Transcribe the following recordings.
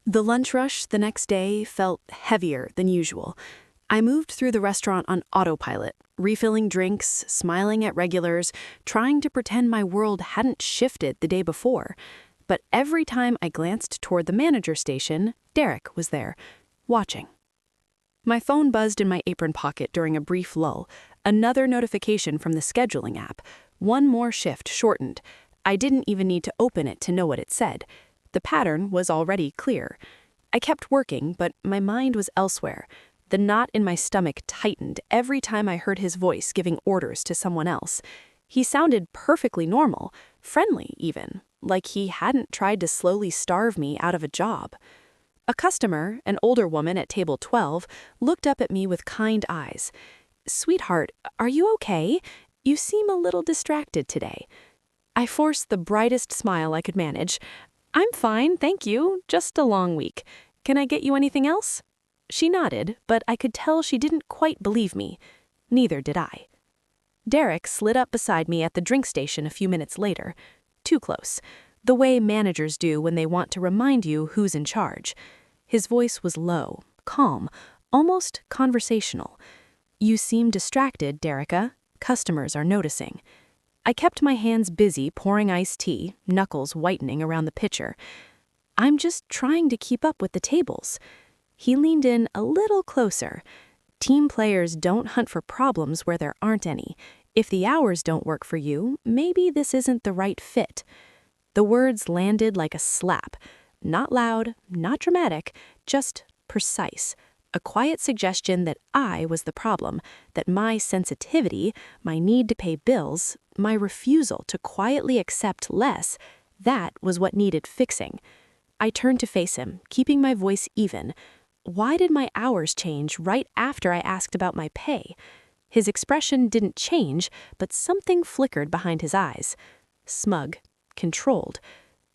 The lunch rush the next day felt heavier than usual. I moved through the restaurant on autopilot, refilling drinks, smiling at regulars, trying to pretend my world hadn't shifted the day before. But every time I glanced toward the manager station, Derek was there, watching. My phone buzzed in my apron pocket during a brief lull. Another notification from the scheduling app. One more shift shortened. I didn't even need to open it to know what it said. The pattern was already clear. I kept working, but my mind was elsewhere. The knot in my stomach tightened every time I heard his voice giving orders to someone else. He sounded perfectly normal, friendly even, like he hadn't tried to slowly starve me out of a job. A customer, an older woman at table 12, looked up at me with kind eyes. "Sweetheart, are you okay? You seem a little distracted today." I forced the brightest smile I could manage. "I'm fine, thank you. Just a long week. Can I get you anything else?" She nodded, but I could tell she didn't quite believe me. Neither did I. Derek slid up beside me at the drink station a few minutes later. Too close. The way managers do when they want to remind you who's in charge. His voice was low, calm, almost conversational. "You seem distracted, Dereka. Customers are noticing." I kept my hands busy pouring iced tea, knuckles whitening around the pitcher. "I'm just trying to keep up with the tables." He leaned in a little closer. "Team players don't hunt for problems where there aren't any. If the hours don't work for you, maybe this isn't the right fit." The words landed like a slap. Not loud, not dramatic, just precise. A quiet suggestion that I was the problem, that my sensitivity, my need to pay bills, my refusal to quietly accept less, that was what needed fixing. I turned to face him, keeping my voice even. Why did my hours change right after I asked about my pay? His expression didn't change, but something flickered behind his eyes. Smug, controlled.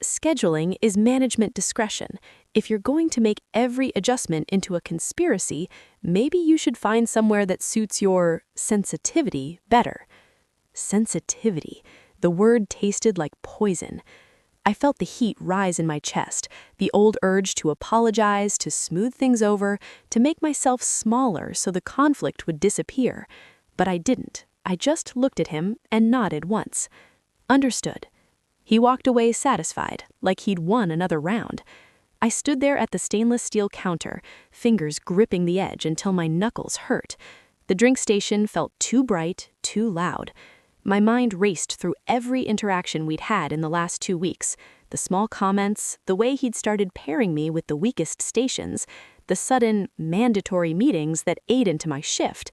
Scheduling is management discretion. If you're going to make every adjustment into a conspiracy, maybe you should find somewhere that suits your sensitivity better. Sensitivity. The word tasted like poison. I felt the heat rise in my chest, the old urge to apologize, to smooth things over, to make myself smaller so the conflict would disappear. But I didn't. I just looked at him and nodded once. Understood. He walked away satisfied, like he'd won another round. I stood there at the stainless steel counter, fingers gripping the edge until my knuckles hurt. The drink station felt too bright, too loud. My mind raced through every interaction we'd had in the last 2 weeks. The small comments, the way he'd started pairing me with the weakest stations, the sudden, mandatory meetings that ate into my shift.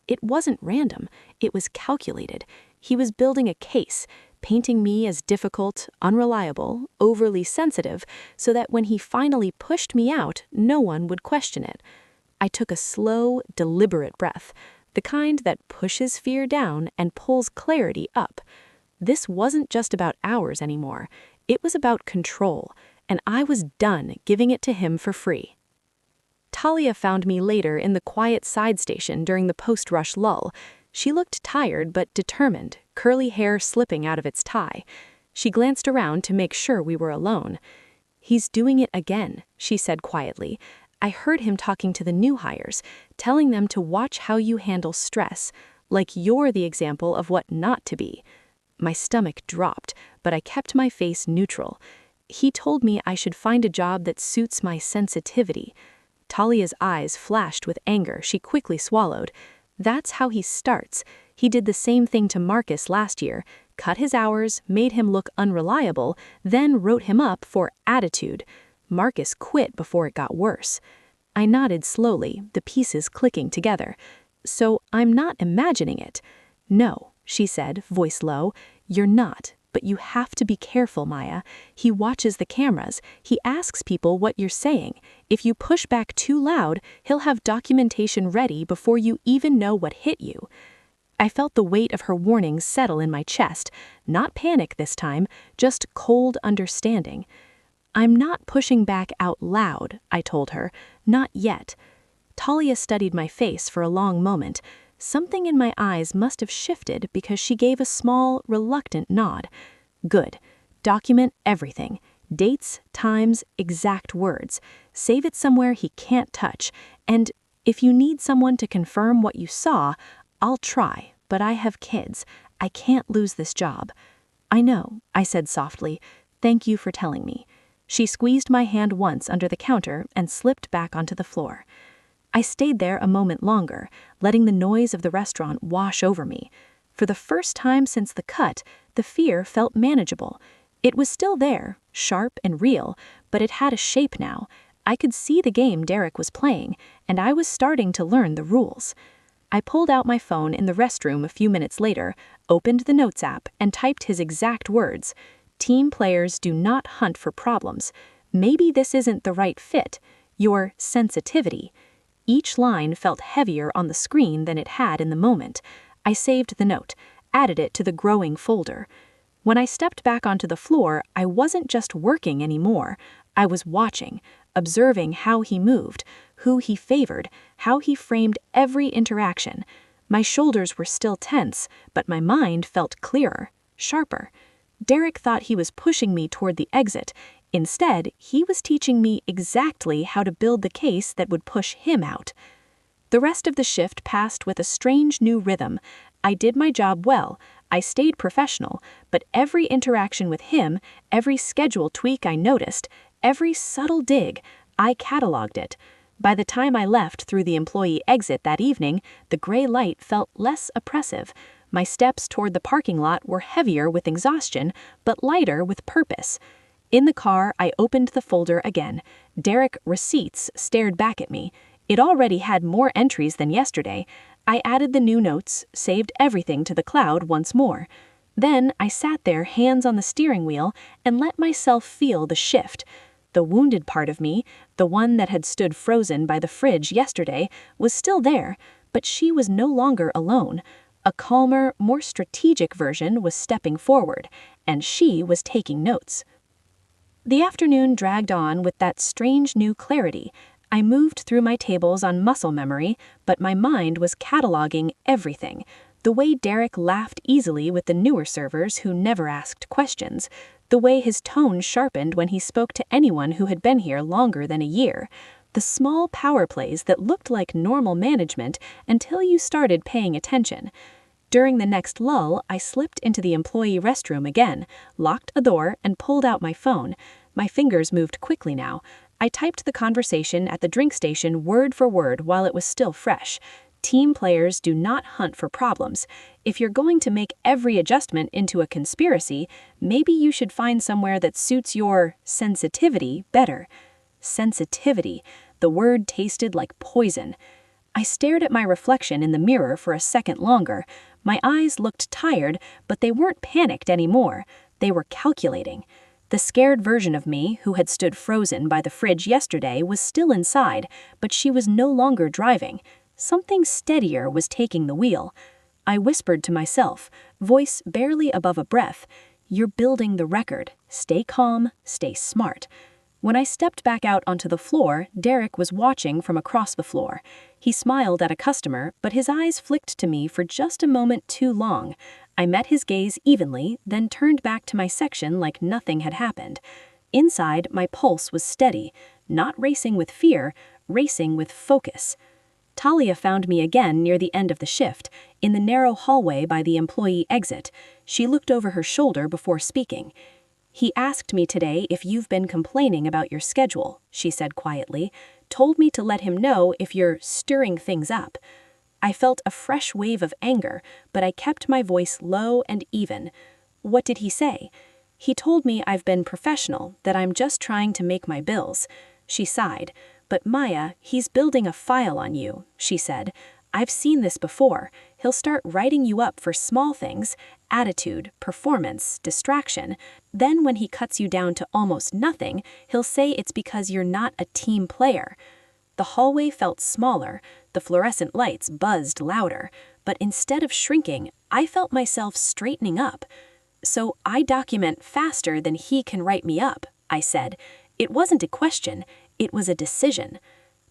It wasn't random. It was calculated. He was building a case, painting me as difficult, unreliable, overly sensitive, so that when he finally pushed me out, no one would question it. I took a slow, deliberate breath, the kind that pushes fear down and pulls clarity up. This wasn't just about hours anymore. It was about control, and I was done giving it to him for free. Talia found me later in the quiet side station during the post-rush lull. She looked tired but determined, curly hair slipping out of its tie. She glanced around to make sure we were alone. "He's doing it again," she said quietly. "I heard him talking to the new hires, telling them to watch how you handle stress, like you're the example of what not to be." My stomach dropped, but I kept my face neutral. "He told me I should find a job that suits my sensitivity." Talia's eyes flashed with anger. She quickly swallowed. "That's how he starts. He did the same thing to Marcus last year, cut his hours, made him look unreliable, then wrote him up for attitude. Marcus quit before it got worse." I nodded slowly, the pieces clicking together. "So I'm not imagining it." "No," she said, voice low. "You're not. But you have to be careful, Maya. He watches the cameras. He asks people what you're saying. If you push back too loud, he'll have documentation ready before you even know what hit you." I felt the weight of her warnings settle in my chest. Not panic this time, just cold understanding. "I'm not pushing back out loud," I told her. "Not yet." Talia studied my face for a long moment. Something in my eyes must have shifted because she gave a small, reluctant nod. "Good. Document everything. Dates, times, exact words. Save it somewhere he can't touch. And if you need someone to confirm what you saw, I'll try, but I have kids. I can't lose this job." "I know," I said softly. "Thank you for telling me." She squeezed my hand once under the counter and slipped back onto the floor. I stayed there a moment longer, letting the noise of the restaurant wash over me. For the first time since the cut, the fear felt manageable. It was still there, sharp and real, but it had a shape now. I could see the game Derek was playing, and I was starting to learn the rules. I pulled out my phone in the restroom a few minutes later, opened the Notes app, and typed his exact words. "Team players do not hunt for problems. Maybe this isn't the right fit. Your sensitivity." Each line felt heavier on the screen than it had in the moment. I saved the note, added it to the growing folder. When I stepped back onto the floor, I wasn't just working anymore. I was watching, observing how he moved, who he favored, how he framed every interaction. My shoulders were still tense, but my mind felt clearer, sharper. Derek thought he was pushing me toward the exit. Instead, he was teaching me exactly how to build the case that would push him out. The rest of the shift passed with a strange new rhythm. I did my job well. I stayed professional, but every interaction with him, every schedule tweak I noticed, every subtle dig, I cataloged it. By the time I left through the employee exit that evening, the gray light felt less oppressive. My steps toward the parking lot were heavier with exhaustion, but lighter with purpose. In the car, I opened the folder again. Derek Recedes stared back at me. It already had more entries than yesterday. I added the new notes, saved everything to the cloud once more. Then I sat there, hands on the steering wheel, and let myself feel the shift. The wounded part of me, the one that had stood frozen by the fridge yesterday, was still there, but she was no longer alone. A calmer, more strategic version was stepping forward, and she was taking notes. The afternoon dragged on with that strange new clarity. I moved through my tables on muscle memory, but my mind was cataloging everything. The way Derek laughed easily with the newer servers who never asked questions. The way his tone sharpened when he spoke to anyone who had been here longer than a year. The small power plays that looked like normal management until you started paying attention. During the next lull, I slipped into the employee restroom again, locked a door, and pulled out my phone. My fingers moved quickly now. I typed the conversation at the drink station word for word while it was still fresh. Team players do not hunt for problems. If you're going to make every adjustment into a conspiracy, maybe you should find somewhere that suits your sensitivity better. Sensitivity. The word tasted like poison. I stared at my reflection in the mirror for a second longer. My eyes looked tired, but they weren't panicked anymore. They were calculating. The scared version of me, who had stood frozen by the fridge yesterday, was still inside, but she was no longer driving. Something steadier was taking the wheel. I whispered to myself, voice barely above a breath, "You're building the record. Stay calm, stay smart." When I stepped back out onto the floor, Derek was watching from across the floor. He smiled at a customer, but his eyes flicked to me for just a moment too long. I met his gaze evenly, then turned back to my section like nothing had happened. Inside, my pulse was steady, not racing with fear, racing with focus. Talia found me again near the end of the shift, in the narrow hallway by the employee exit. She looked over her shoulder before speaking. "He asked me today if you've been complaining about your schedule," she said quietly. "Told me to let him know if you're stirring things up." I felt a fresh wave of anger, but I kept my voice low and even. "What did he say?" "He told me I've been professional, that I'm just trying to make my bills." She sighed. "But Maya, he's building a file on you," she said. "I've seen this before. He'll start writing you up for small things, attitude, performance, distraction. Then when he cuts you down to almost nothing, he'll say it's because you're not a team player." The hallway felt smaller, the fluorescent lights buzzed louder, but instead of shrinking, I felt myself straightening up. "So I document faster than he can write me up," I said. It wasn't a question, it was a decision.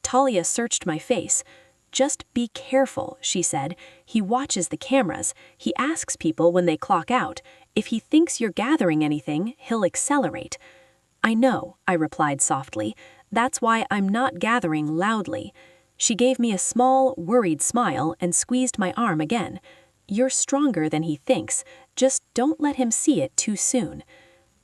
Talia searched my face. "Just be careful," she said. "He watches the cameras. He asks people when they clock out. If he thinks you're gathering anything, he'll accelerate." "I know," I replied softly. "That's why I'm not gathering loudly." She gave me a small, worried smile and squeezed my arm again. "You're stronger than he thinks. Just don't let him see it too soon."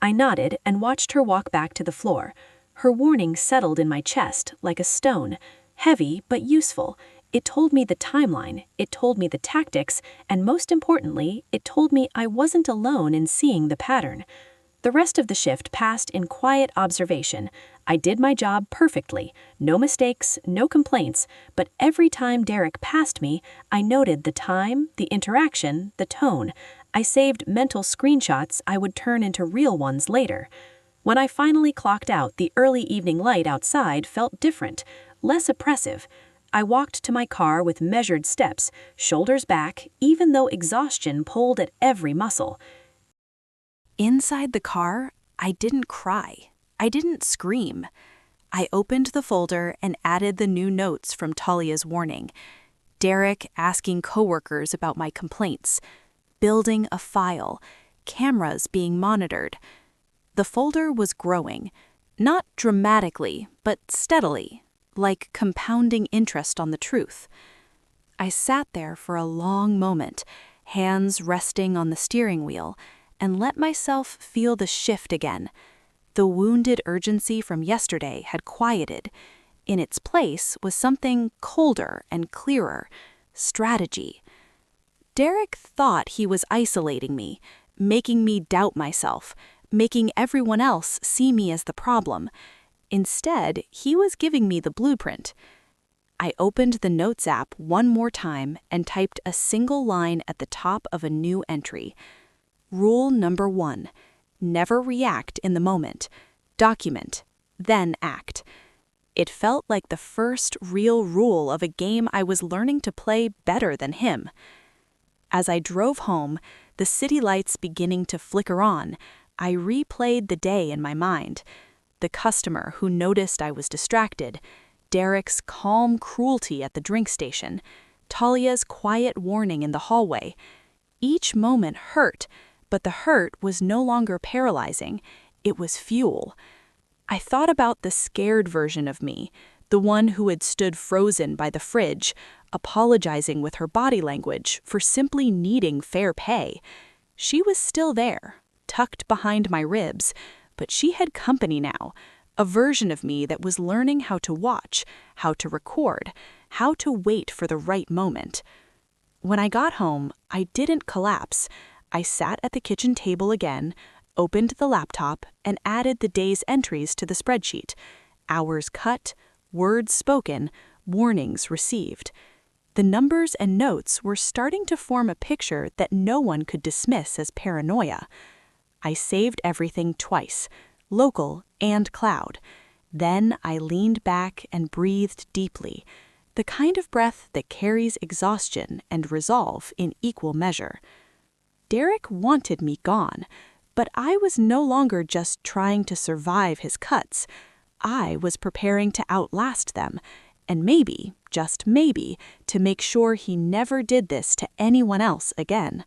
I nodded and watched her walk back to the floor. Her warning settled in my chest like a stone, heavy but useful. It told me the timeline, it told me the tactics, and most importantly, it told me I wasn't alone in seeing the pattern. The rest of the shift passed in quiet observation. I did my job perfectly, no mistakes, no complaints, but every time Derek passed me, I noted the time, the interaction, the tone. I saved mental screenshots I would turn into real ones later. When I finally clocked out, the early evening light outside felt different, less oppressive. I walked to my car with measured steps, shoulders back, even though exhaustion pulled at every muscle. Inside the car, I didn't cry. I didn't scream. I opened the folder and added the new notes from Talia's warning. Derek asking coworkers about my complaints. Building a file. Cameras being monitored. The folder was growing. Not dramatically, but steadily, like compounding interest on the truth. I sat there for a long moment, hands resting on the steering wheel, and let myself feel the shift again. The wounded urgency from yesterday had quieted. In its place was something colder and clearer, strategy. Derek thought he was isolating me, making me doubt myself, making everyone else see me as the problem. Instead, he was giving me the blueprint. I opened the Notes app one more time and typed a single line at the top of a new entry. Rule number 1, never react in the moment. Document, then act. It felt like the first real rule of a game I was learning to play better than him. As I drove home, the city lights beginning to flicker on, I replayed the day in my mind. The customer who noticed I was distracted, Derek's calm cruelty at the drink station, Talia's quiet warning in the hallway. Each moment hurt, but the hurt was no longer paralyzing. It was fuel. I thought about the scared version of me, the one who had stood frozen by the fridge, apologizing with her body language for simply needing fair pay. She was still there, tucked behind my ribs, but she had company now, a version of me that was learning how to watch, how to record, how to wait for the right moment. When I got home, I didn't collapse. I sat at the kitchen table again, opened the laptop, and added the day's entries to the spreadsheet. Hours cut, words spoken, warnings received. The numbers and notes were starting to form a picture that no one could dismiss as paranoia. I saved everything twice, local and cloud. Then I leaned back and breathed deeply, the kind of breath that carries exhaustion and resolve in equal measure. Derek wanted me gone, but I was no longer just trying to survive his cuts. I was preparing to outlast them, and maybe, just maybe, to make sure he never did this to anyone else again.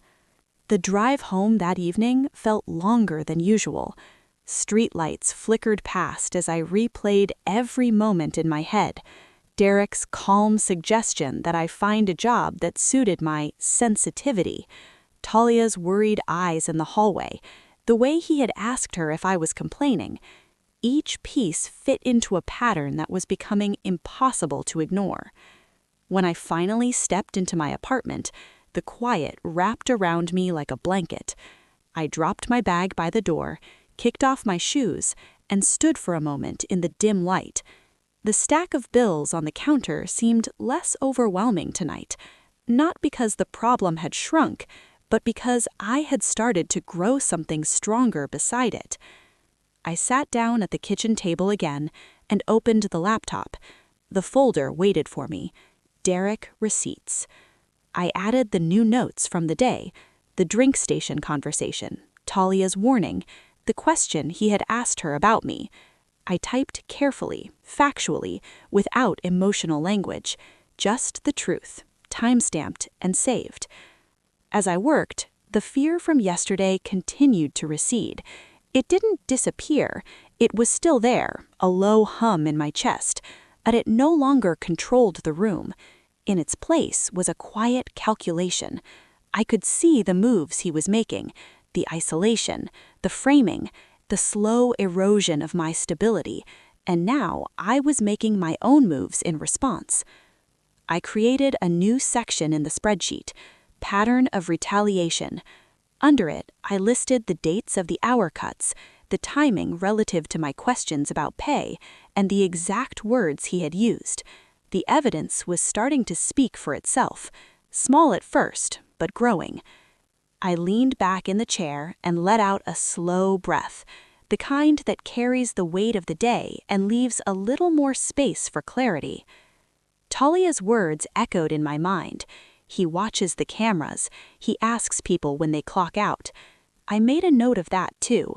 The drive home that evening felt longer than usual. Streetlights flickered past as I replayed every moment in my head. Derek's calm suggestion that I find a job that suited my sensitivity. Talia's worried eyes in the hallway, the way he had asked her if I was complaining. Each piece fit into a pattern that was becoming impossible to ignore. When I finally stepped into my apartment, the quiet wrapped around me like a blanket. I dropped my bag by the door, kicked off my shoes, and stood for a moment in the dim light. The stack of bills on the counter seemed less overwhelming tonight, not because the problem had shrunk, but because I had started to grow something stronger beside it. I sat down at the kitchen table again and opened the laptop. The folder waited for me. Derek Recedes. I added the new notes from the day, the drink station conversation, Talia's warning, the question he had asked her about me. I typed carefully, factually, without emotional language, just the truth, time-stamped and saved. As I worked, the fear from yesterday continued to recede. It didn't disappear, It was still there, a low hum in my chest, but it no longer controlled the room. In its place was a quiet calculation. I could see the moves he was making, the isolation, the framing, the slow erosion of my stability, and now I was making my own moves in response. I created a new section in the spreadsheet, Pattern of Retaliation. Under it, I listed the dates of the hour cuts, the timing relative to my questions about pay, and the exact words he had used. The evidence was starting to speak for itself, small at first, but growing. I leaned back in the chair and let out a slow breath, the kind that carries the weight of the day and leaves a little more space for clarity. Talia's words echoed in my mind. He watches the cameras. He asks people when they clock out. I made a note of that too.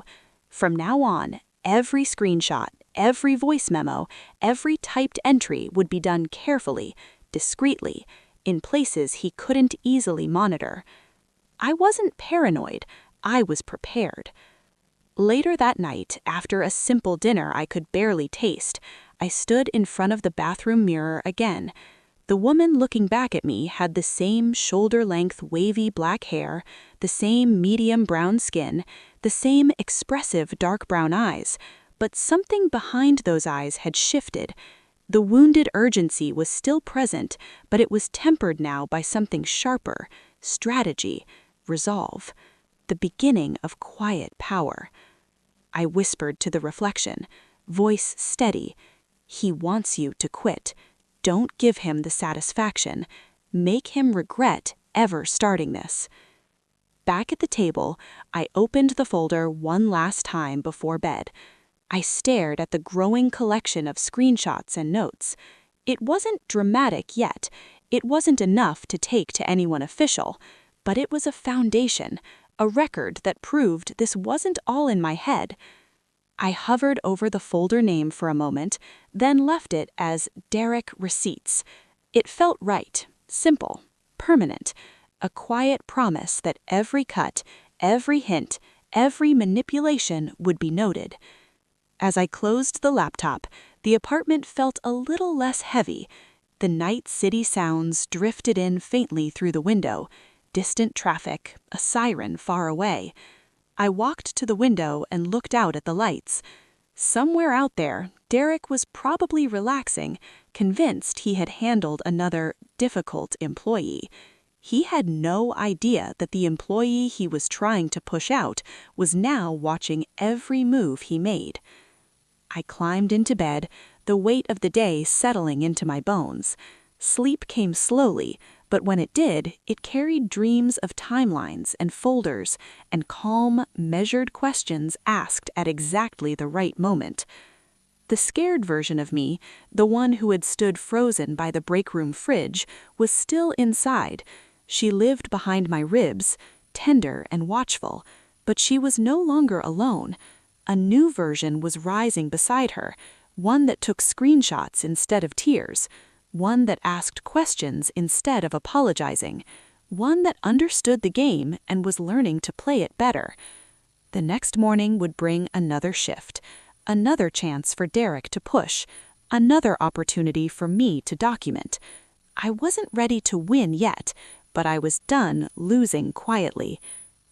From now on, every screenshot, every voice memo, every typed entry would be done carefully, discreetly, in places he couldn't easily monitor. I wasn't paranoid. I was prepared. Later that night, after a simple dinner I could barely taste, I stood in front of the bathroom mirror again. The woman looking back at me had the same shoulder-length wavy black hair, the same medium brown skin, the same expressive dark brown eyes, but something behind those eyes had shifted. The wounded urgency was still present, but it was tempered now by something sharper, strategy, resolve, the beginning of quiet power. I whispered to the reflection, voice steady, "He wants you to quit. Don't give him the satisfaction. Make him regret ever starting this." Back at the table, I opened the folder one last time before bed. I stared at the growing collection of screenshots and notes. It wasn't dramatic yet. It wasn't enough to take to anyone official, but it was a foundation, a record that proved this wasn't all in my head. I hovered over the folder name for a moment, then left it as Derek Recedes. It felt right, simple, permanent, a quiet promise that every cut, every hint, every manipulation would be noted. As I closed the laptop, the apartment felt a little less heavy. The night city sounds drifted in faintly through the window, distant traffic, a siren far away. I walked to the window and looked out at the lights. Somewhere out there, Derek was probably relaxing, convinced he had handled another difficult employee. He had no idea that the employee he was trying to push out was now watching every move he made. I climbed into bed, the weight of the day settling into my bones. Sleep came slowly, but when it did, it carried dreams of timelines and folders and calm, measured questions asked at exactly the right moment. The scared version of me, the one who had stood frozen by the break room fridge, was still inside. She lived behind my ribs, tender and watchful, but she was no longer alone. A new version was rising beside her, one that took screenshots instead of tears, one that asked questions instead of apologizing, one that understood the game and was learning to play it better. The next morning would bring another shift, another chance for Derek to push, another opportunity for me to document. I wasn't ready to win yet, but I was done losing quietly.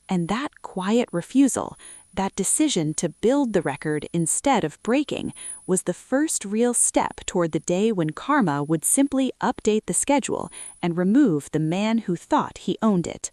And that quiet refusal, that decision to build the record instead of breaking, was the first real step toward the day when karma would simply update the schedule and remove the man who thought he owned it.